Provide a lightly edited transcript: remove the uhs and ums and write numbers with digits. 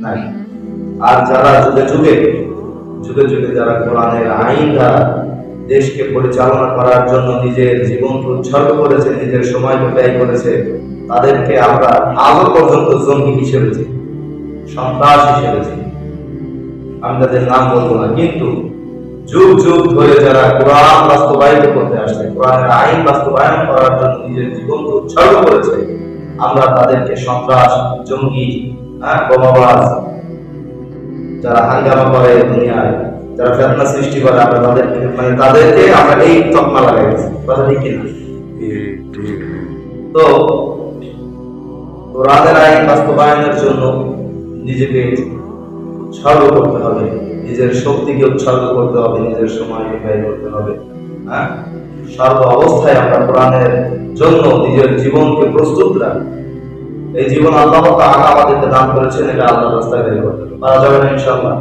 নাই। আর যারা যুগে যুগে যুগে যুগে যারা কোরআনের আইন দ্বারা দেশকে পরিচালনা করার জন্য নিজের জীবনকে উৎসর্গ করেছে, নিজের সময়কে ব্যয় করেছে, তাদেরকে আমরা আজও পর্যন্ত জঙ্গি হিসেবে চিনি, সন্ত্রাস হিসেবে চিনি। আমি তাদের নাম বলবো না, কিন্তু যুগ যুগ ধরে যারা কোরআন বাস্তবায়িত করতে আসছে, কোরআনের আইন বাস্তবায়ন করার জন্য নিজের জীবনকে উৎসর্গ করেছে, আমরা তাদেরকে সন্ত্রাস, জঙ্গি, বোমাবাজ, যারা হাঙ্গামা করে দুনিয়ায়, যারা ফিতনা সৃষ্টি করে, আমরা তাদেরকে আমরা এই তকমা লাগাই দিচ্ছি। কথা ঠিক কিনা? তো কোরআনের আইন বাস্তবায়নের জন্য নিজেকে উৎসর্গ করতে হবে, নিজের শক্তিকে উৎসর্গ করতে হবে, নিজের সময়কে ব্যয় করতে হবে। সর্ব অবস্থায় আমরা কোরআনের জন্য নিজের জীবনকে প্রস্তুত রাখি। এই জীবন আল্লাহ তাআলা আমাদেরকে দান করেছেন, এটা আল্লাহর রাস্তায় ব্যয় করতে পারা যাবে না ইনশাআল্লাহ।